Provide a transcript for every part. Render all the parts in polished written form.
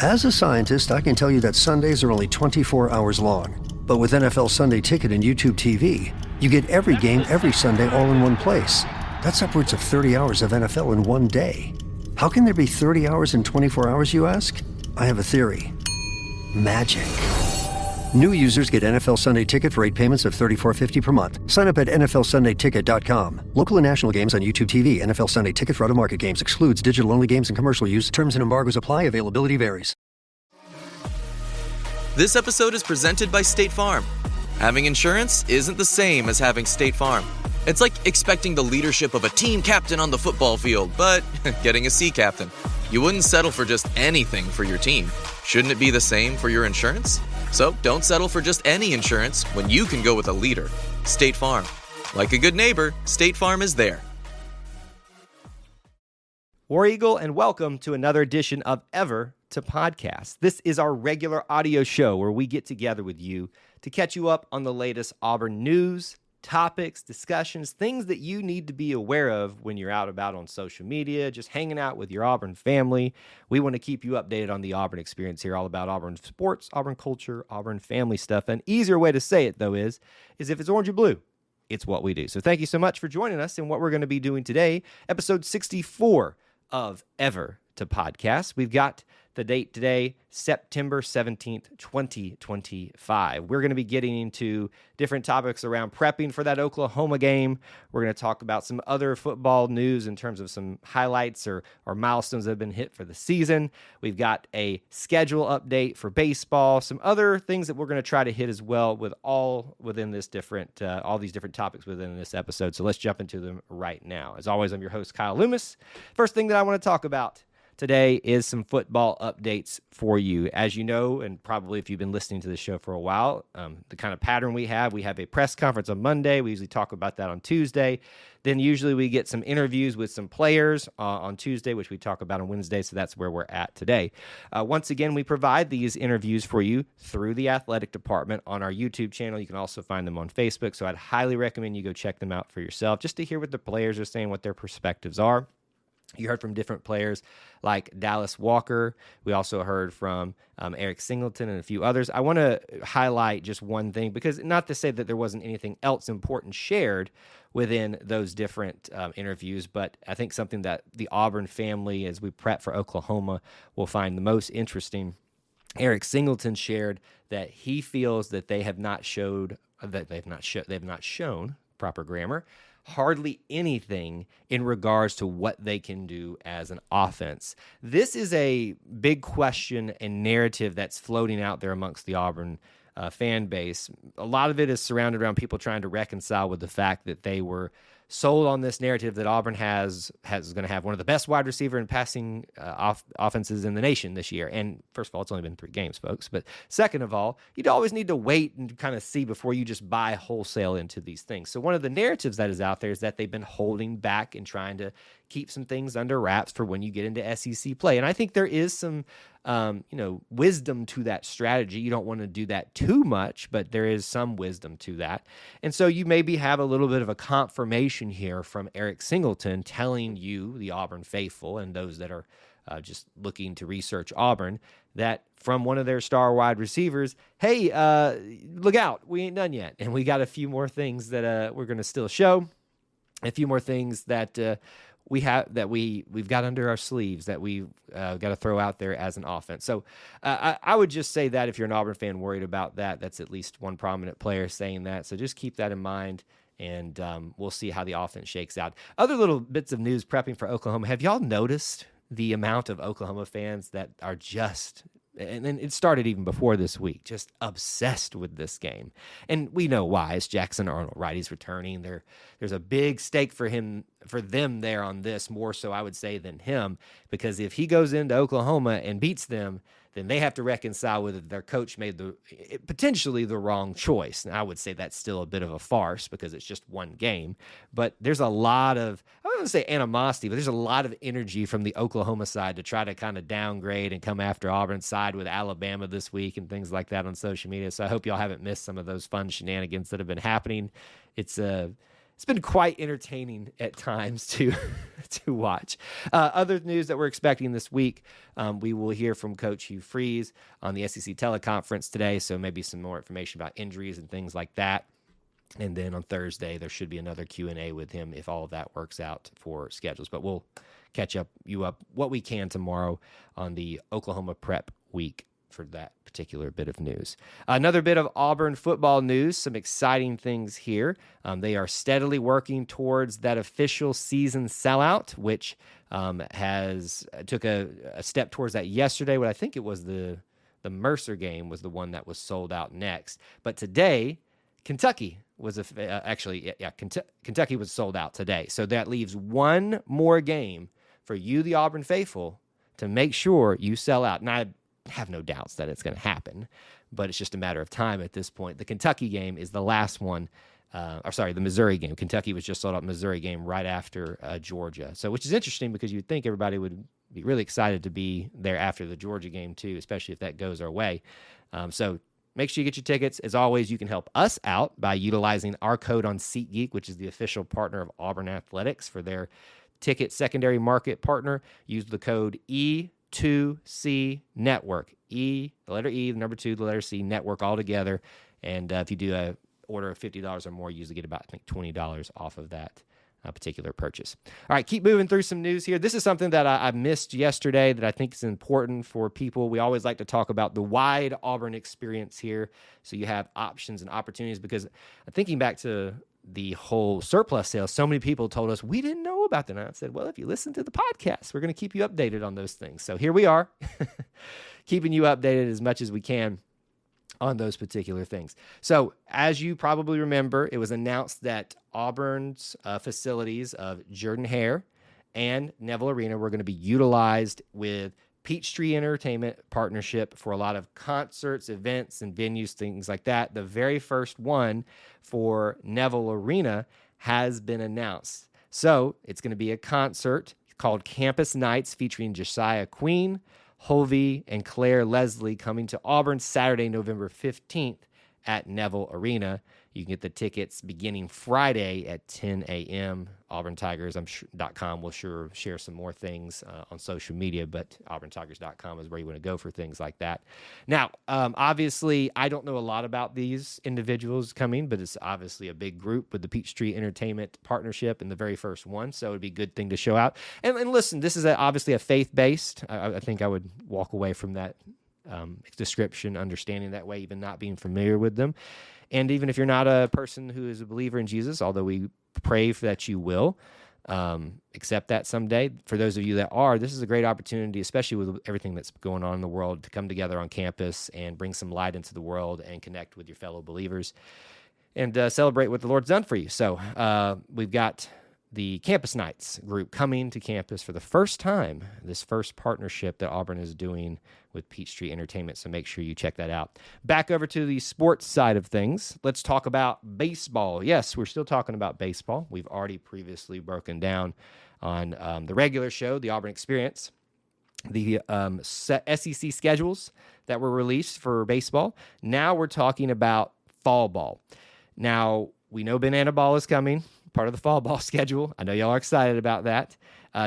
As a scientist, I can tell you that Sundays are only 24 hours long. But with NFL Sunday Ticket and YouTube TV, you get every game every Sunday all in one place. That's upwards of 30 hours of NFL in one day. How can there be 30 hours in 24 hours, you ask? I have a theory. Magic. New users get NFL Sunday Ticket for 8 payments of $34.50 per month. Sign up at NFLSundayTicket.com. Local and national games on YouTube TV. NFL Sunday Ticket for out-of-market games excludes digital-only games and commercial use. Terms and embargoes apply. Availability varies. This episode is presented by State Farm. Having insurance isn't the same as having State Farm. It's like expecting the leadership of a team captain on the football field, but getting a sea captain. You wouldn't settle for just anything for your team. Shouldn't it be the same for your insurance? So don't settle for just any insurance when you can go with a leader. State Farm. Like a good neighbor, State Farm is there. War Eagle, and welcome to another edition of Ever to Podcast. This is our regular audio show where we get together with you to catch you up on the latest Auburn news, topics, discussions, things that you need to be aware of when you're out about on social media, just hanging out with your Auburn family. We want to keep you updated on the Auburn experience here, all about Auburn sports, Auburn culture, Auburn family stuff. An easier way to say it, though, is if it's orange or blue, it's what we do. So thank you so much for joining us in what we're going to be doing today, episode 64 of Ever to Podcast. We've got the date today, September 17th, 2025. We're going to be getting into different topics around prepping for that Oklahoma game. We're going to talk about some other football news in terms of some highlights or milestones that have been hit for the season. We've got a schedule update for baseball, some other things that we're going to try to hit as well with all these different topics within this episode. So let's jump into them right now. As always, I'm your host, Kyle Loomis. First thing that I want to talk about today is some football updates for you. As you know, and probably if you've been listening to the show for a while, the kind of pattern we have a press conference on Monday. We usually talk about that on Tuesday. Then usually we get some interviews with some players on Tuesday, which we talk about on Wednesday. So that's where we're at today. Once again, we provide these interviews for you through the athletic department on our YouTube channel. You can also find them on Facebook. So I'd highly recommend you go check them out for yourself, just to hear what the players are saying, what their perspectives are. You heard from different players like Dallas Walker. We also heard from Eric Singleton and a few others. I want to highlight just one thing, because not to say that there wasn't anything else important shared within those different interviews, but I think something that the Auburn family, as we prep for Oklahoma, will find the most interesting. Eric Singleton shared that he feels that they've not shown proper grammar, hardly anything in regards to what they can do as an offense. This is a big question and narrative that's floating out there amongst the Auburn fan base. A lot of it is surrounded around people trying to reconcile with the fact that they were sold on this narrative that Auburn has going to have one of the best wide receiver and passing offenses in the nation this year. And first of all, it's only been 3 games, folks. But second of all, you'd always need to wait and kind of see before you just buy wholesale into these things. So one of the narratives that is out there is that they've been holding back and trying to keep some things under wraps for when you get into SEC play. And I think there is some wisdom to that strategy. You don't want to do that too much, but there is some wisdom to that. And so you maybe have a little bit of a confirmation here from Eric Singleton telling you, the Auburn faithful, and those that are just looking to research Auburn, that from one of their star wide receivers, hey, look out, we ain't done yet. And we got a few more things that we're going to still show, a few more things that we've got under our sleeves that we've got to throw out there as an offense. So I would just say that if you're an Auburn fan worried about that, that's at least one prominent player saying that. So just keep that in mind, and we'll see how the offense shakes out. Other little bits of news prepping for Oklahoma. Have y'all noticed the amount of Oklahoma fans that are just, and it started even before this week, just obsessed with this game? And we know why. It's Jackson Arnold, right? He's returning. There's a big stake for them there on this, more so I would say than him, because if he goes into Oklahoma and beats them, then they have to reconcile whether their coach made potentially the wrong choice. And I would say that's still a bit of a farce because it's just one game. But there's a lot of, I don't want to say animosity, but there's a lot of energy from the Oklahoma side to try to kind of downgrade and come after Auburn's side with Alabama this week and things like that on social media. So I hope y'all haven't missed some of those fun shenanigans that have been happening. It's it's been quite entertaining at times to watch. Other news that we're expecting this week, we will hear from Coach Hugh Freeze on the SEC teleconference today, so maybe some more information about injuries and things like that. And then on Thursday, there should be another Q&A with him if all of that works out for schedules. But we'll catch you up what we can tomorrow on the Oklahoma Prep Week for that particular bit of news. Another bit of Auburn football news, some exciting things here. They are steadily working towards that official season sellout, which took a step towards that yesterday. What I think it was the Mercer game was the one that was sold out next. But today, Kentucky was Kentucky was sold out today. So that leaves one more game for you, the Auburn faithful, to make sure you sell out. And I have no doubts that it's going to happen, but it's just a matter of time at this point. The Kentucky game is the last one. The Missouri game. Kentucky was just sold out. Missouri game right after Georgia. So, which is interesting because you'd think everybody would be really excited to be there after the Georgia game too, especially if that goes our way. So make sure you get your tickets. As always, you can help us out by utilizing our code on SeatGeek, which is the official partner of Auburn Athletics for their ticket secondary market partner. Use the code E2C Network. The letter E, the number 2, the letter C, Network all together. And if you do a order of $50 or more, you usually get about, I think, $20 off of that particular purchase. All right, keep moving through some news here. This is something that I missed yesterday that I think is important for people. We always like to talk about the wide Auburn experience here, so you have options and opportunities, because thinking back to the whole surplus sale, so many people told us we didn't know about that. And I said, well, if you listen to the podcast, we're going to keep you updated on those things. So here we are, keeping you updated as much as we can on those particular things. So as you probably remember, it was announced that Auburn's facilities of Jordan-Hare and Neville Arena were going to be utilized with Peachtree Entertainment partnership for a lot of concerts, events, and venues, things like that. The very first one for Neville Arena has been announced. So it's going to be a concert called Campus Nights featuring Josiah Queen, Hovey, and Claire Leslie, coming to Auburn Saturday, November 15th at Neville Arena. You can get the tickets beginning Friday at 10 a.m. AuburnTigers.com will sure share some more things on social media, but AuburnTigers.com is where you want to go for things like that. Now, obviously, I don't know a lot about these individuals coming, but it's obviously a big group with the Peachtree Entertainment partnership and the very first one, so it would be a good thing to show out. And listen, this is obviously a faith-based. I think I would walk away from that description, understanding that way, even not being familiar with them. And even if you're not a person who is a believer in Jesus, although we pray for that you will accept that someday, for those of you that are, this is a great opportunity, especially with everything that's going on in the world, to come together on campus and bring some light into the world and connect with your fellow believers and celebrate what the Lord's done for you. So we've got the Campus Nights group coming to campus for the first time, this first partnership that Auburn is doing with Peachtree Entertainment, so make sure you check that out. Back over to the sports side of things, let's talk about baseball. Yes, we're still talking about baseball. We've already previously broken down on the regular show, the Auburn Experience, the SEC schedules that were released for baseball. Now we're talking about fall ball. Now, we know banana ball is coming, part of the fall ball schedule. I know y'all are excited about that.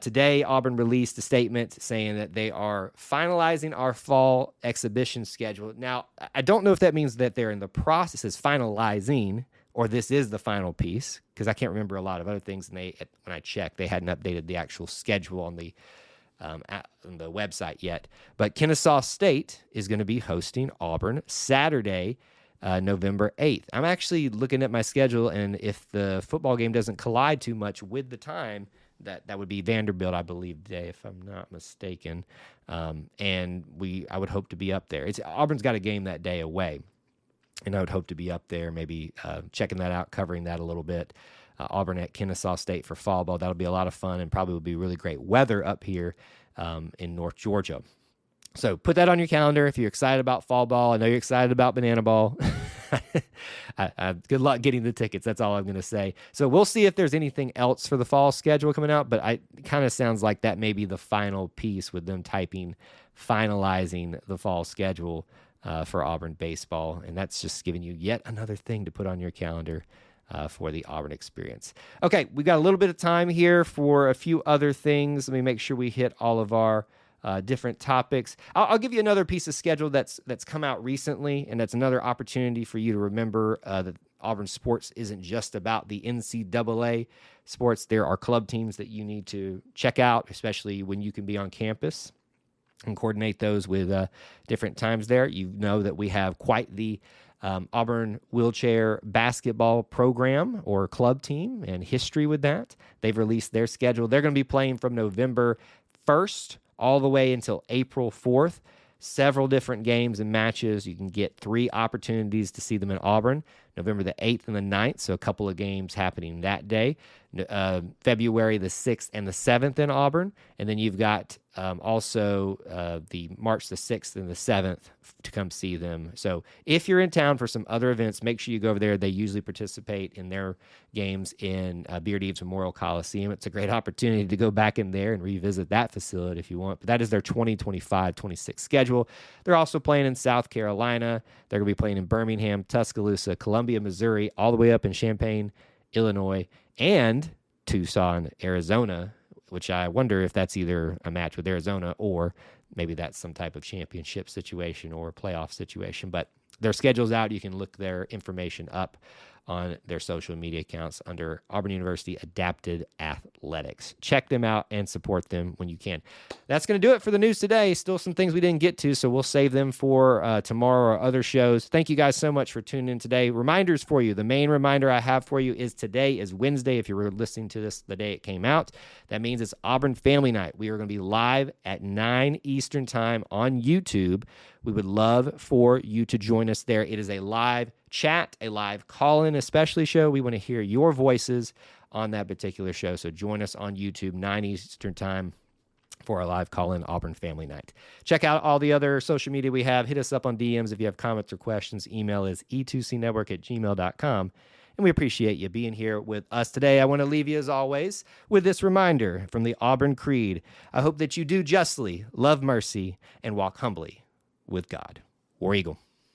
Today, Auburn released a statement saying that they are finalizing our fall exhibition schedule. Now, I don't know if that means that they're in the process of finalizing or this is the final piece, because I can't remember a lot of other things. And when I checked, they hadn't updated the actual schedule on the website yet. But Kennesaw State is going to be hosting Auburn Saturday, November 8th. I'm actually looking at my schedule, and if the football game doesn't collide too much with the time, that would be Vanderbilt, I believe, today, if I'm not mistaken. And I would hope to be up there. Auburn's got a game that day away, and I would hope to be up there, maybe checking that out, covering that a little bit. Auburn at Kennesaw State for fall ball. That'll be a lot of fun, and probably will be really great weather up here in North Georgia. So put that on your calendar if you're excited about fall ball. I know you're excited about banana ball. Good luck getting the tickets. That's all I'm going to say. So we'll see if there's anything else for the fall schedule coming out, but it kind of sounds like that may be the final piece with them finalizing the fall schedule for Auburn baseball. And that's just giving you yet another thing to put on your calendar for the Auburn experience. Okay, we got a little bit of time here for a few other things. Let me make sure we hit all of our different topics. I'll give you another piece of schedule that's come out recently, and that's another opportunity for you to remember that Auburn sports isn't just about the NCAA sports. There are club teams that you need to check out, especially when you can be on campus and coordinate those with different times there. You know that we have quite the Auburn wheelchair basketball program or club team and history with that. They've released their schedule. They're going to be playing from November 1st all the way until April 4th. Several different games and matches. You can get 3 opportunities to see them in Auburn, November the 8th and the 9th, so a couple of games happening that day. February the 6th and the 7th in Auburn, and then you've got also the March the 6th and the 7th to come see them. So if you're in town for some other events, make sure you go over there. They usually participate in their games in Beard Eaves Memorial Coliseum. It's a great opportunity to go back in there and revisit that facility if you want. But that is their 2025-26 schedule. They're also playing in South Carolina. They're going to be playing in Birmingham, Tuscaloosa, Columbia, Missouri, all the way up in Champaign, Illinois, and Tucson, Arizona, which I wonder if that's either a match with Arizona or maybe that's some type of championship situation or playoff situation. But their schedule's out. You can look their information up on their social media accounts under Auburn University Adapted Athletics. Check them out and support them when you can. That's going to do it for the news today. Still some things we didn't get to, so we'll save them for tomorrow or other shows. Thank you guys so much for tuning in today. Reminders for you. The main reminder I have for you is today is Wednesday. If you were listening to this the day it came out, that means it's Auburn Family Night. We are going to be live at 9 Eastern Time on YouTube. We would love for you to join us there. It is a live chat, a live call-in especially show. We want to hear your voices on that particular show. So join us on YouTube, 9 Eastern Time for our live call-in Auburn Family Night. Check out all the other social media we have. Hit us up on DMs if you have comments or questions. Email is e2cnetwork@gmail.com. And we appreciate you being here with us today. I want to leave you, as always, with this reminder from the Auburn Creed. I hope that you do justly, love mercy, and walk humbly with God. War Eagle.